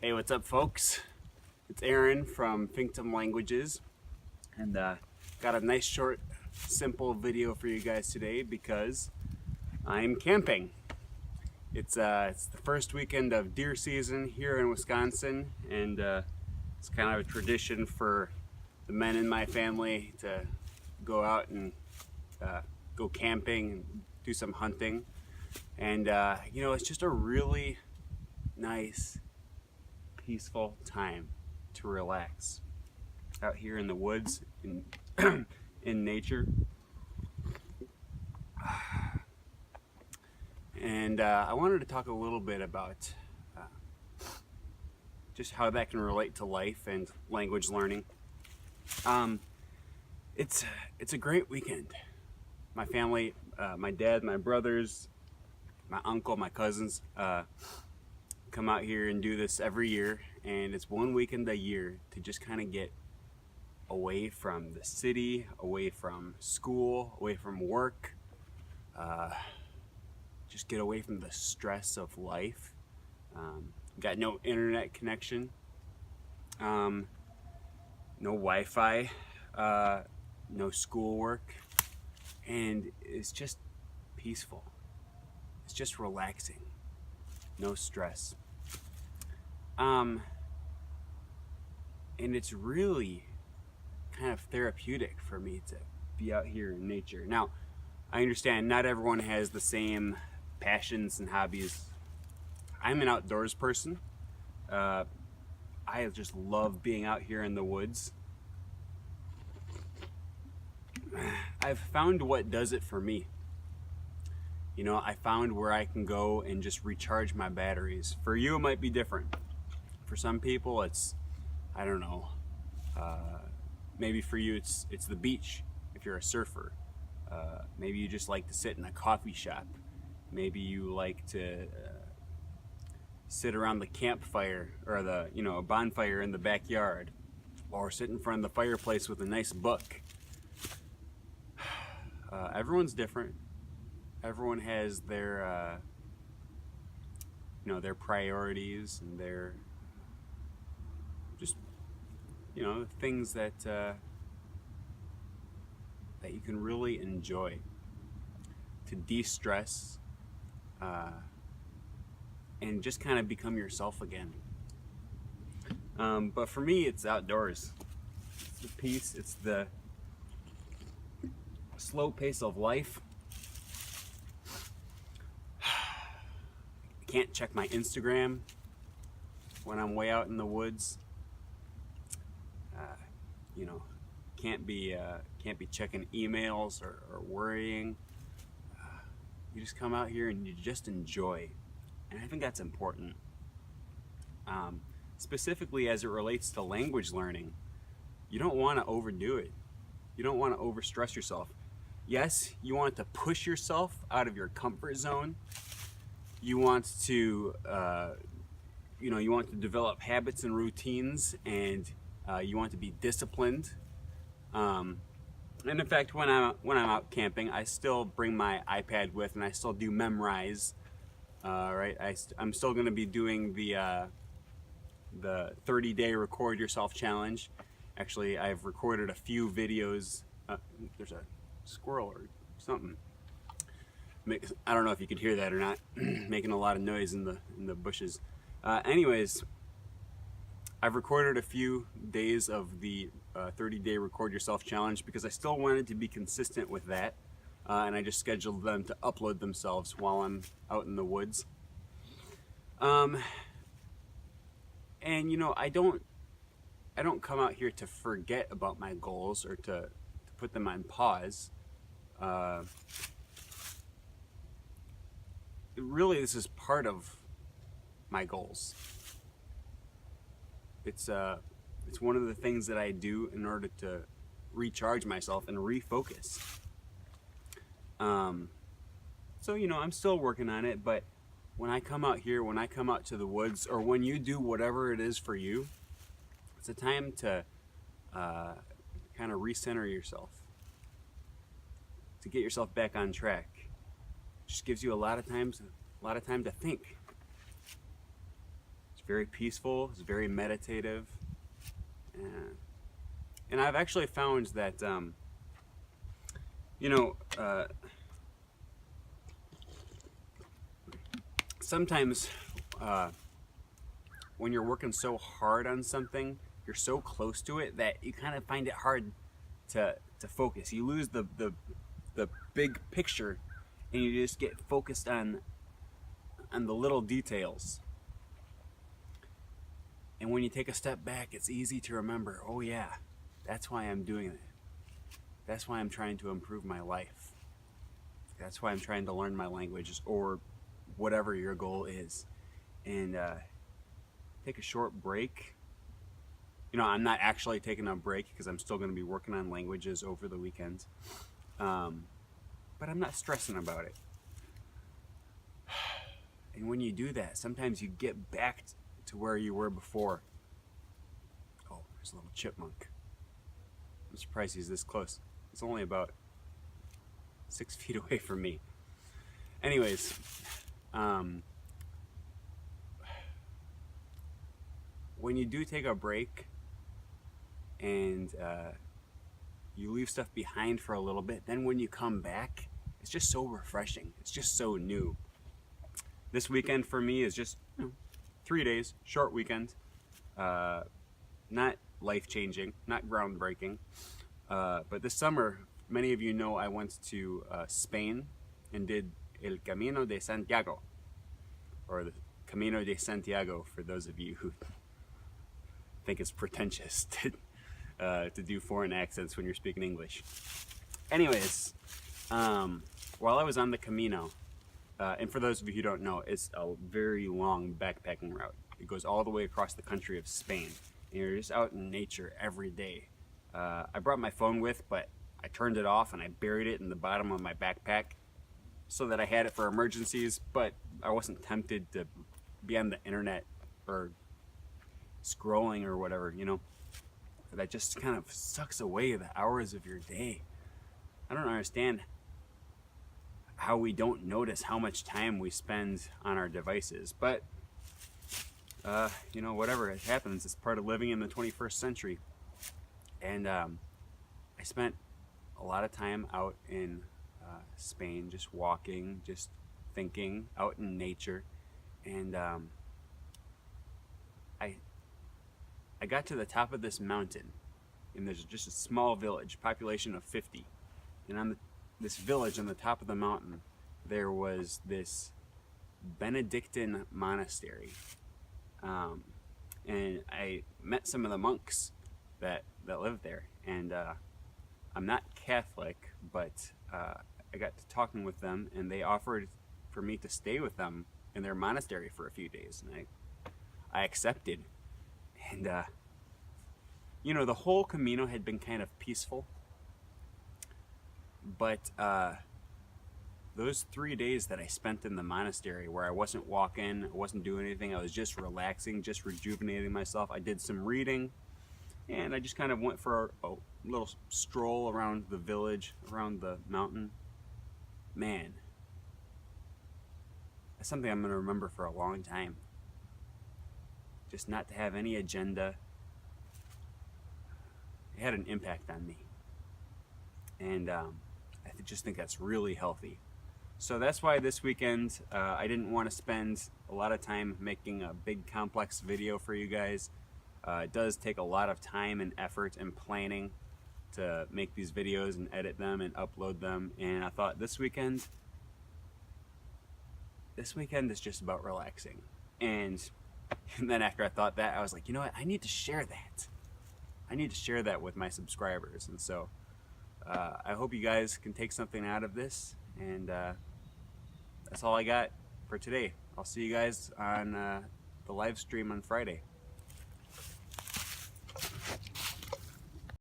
Hey, what's up, folks? It's Aaron from Finktum Languages, and got a nice, short, simple video for you guys today because I'm camping. It's the first weekend of deer season here in Wisconsin, and it's kind of a tradition for the men in my family to go out and uh, go camping and do some hunting. And it's just a really nice, peaceful time to relax out here in the woods in in nature. And I wanted to talk a little bit about just how that can relate to life and language learning. Um, it's it's a great weekend. My family, my dad, my brothers, my uncle, my cousins come out here and do this every year, and it's one weekend a year to just kind of get away from the city, away from school, away from work, uh, just get away from the stress of life. Got no internet connection, no Wi-Fi, no schoolwork, and it's just peaceful. It's just relaxing, no stress. And it's really kind of therapeutic for me to be out here in nature. Now, I understand not everyone has the same passions and hobbies. I'm an outdoors person. I just love being out here in the woods. I've found what does it for me. I found where I can go and just recharge my batteries. For you, it might be different. For some people, it's, I don't know, maybe for you it's the beach if you're a surfer. Maybe you just like to sit in a coffee shop. Maybe you like to sit around the campfire or a bonfire in the backyard, or sit in front of the fireplace with a nice book. Everyone's different. Everyone has their their priorities and their just things that that you can really enjoy to de-stress and just kind of become yourself again. But for me, it's outdoors. It's the peace. It's the slow pace of life. I can't check my Instagram when I'm way out in the woods. Can't be checking emails or worrying. You just come out here and you just enjoy, and I think that's important. Specifically as it relates to language learning, you don't want to overdo it. You don't want to overstress yourself. Yes, you want to push yourself out of your comfort zone. You want to you want to develop habits and routines, and you want to be disciplined. And in fact, when I'm out camping, I still bring my iPad with, and I still do Memrise. Right, I'm still going to be doing the 30-day record yourself challenge. Actually, I've recorded a few videos. There's a squirrel or something. I don't know if you could hear that or not. Making a lot of noise in the bushes. Anyways, I've recorded a few days of the 30-day record yourself challenge because I still wanted to be consistent with that, and I just scheduled them to upload themselves while I'm out in the woods. And I don't come out here to forget about my goals or to put them on pause. Really, this is part of my goals. It's one of the things that I do in order to recharge myself and refocus. So I'm still working on it, but when I come out here, when I come out to the woods, or when you do whatever it is for you, it's a time to kind of recenter yourself, to get yourself back on track. It just gives you a lot of time to think. very peaceful, it's very meditative. And I've actually found that, you know, sometimes when you're working so hard on something, you're so close to it that you kind of find it hard to focus. You lose the big picture, and you just get focused on the little details. And when you take a step back, it's easy to remember, oh yeah, that's why I'm doing it. That's why I'm trying to improve my life. That's why I'm trying to learn my languages, or whatever your goal is. And take a short break. You know, I'm not actually taking a break because I'm still going to be working on languages over the weekend. But I'm not stressing about it. And when you do that, sometimes you get back to where you were before. Oh, there's a little chipmunk. I'm surprised he's this close. It's only about 6 feet away from me. Anyways, when you do take a break and you leave stuff behind for a little bit, then when you come back, it's just so refreshing. It's just so new. This weekend for me is just 3 days, short weekend. Not life-changing, not groundbreaking. But this summer, many of you know I went to Spain and did El Camino de Santiago, or the Camino de Santiago for those of you who think it's pretentious to do foreign accents when you're speaking English. Anyways, while I was on the Camino, and for those of you who don't know, it's a very long backpacking route. It goes all the way across the country of Spain, and you're just out in nature every day. I brought my phone with, but I turned it off and I buried it in the bottom of my backpack so that I had it for emergencies, but I wasn't tempted to be on the internet or scrolling or whatever, you know. That just kind of sucks away the hours of your day. I don't understand how we don't notice how much time we spend on our devices, but you know, whatever, it happens. It's part of living in the 21st century. And I spent a lot of time out in Spain, just walking, just thinking, out in nature. And I got to the top of this mountain, and there's just a small village, population of 50. And on this village on the top of the mountain, there was this Benedictine monastery. And I met some of the monks that lived there. And I'm not Catholic, but I got to talking with them, and they offered for me to stay with them in their monastery for a few days. And I accepted. And, you know, the whole Camino had been kind of peaceful. But those 3 days that I spent in the monastery, where I wasn't walking, I wasn't doing anything, I was just relaxing, just rejuvenating myself. I did some reading, and I just kind of went for a little stroll around the village, around the mountain. Man, that's something I'm going to remember for a long time. Just not to have any agenda. It had an impact on me. And I just think that's really healthy. So that's why this weekend I didn't want to spend a lot of time making a big complex video for you guys. It does take a lot of time and effort and planning to make these videos and edit them and upload them. And I thought this weekend is just about relaxing. And then after I thought that, I was like, you know what? I need to share that. I need to share that with my subscribers. And so I hope you guys can take something out of this. And that's all I got for today. I'll see you guys on the live stream on Friday.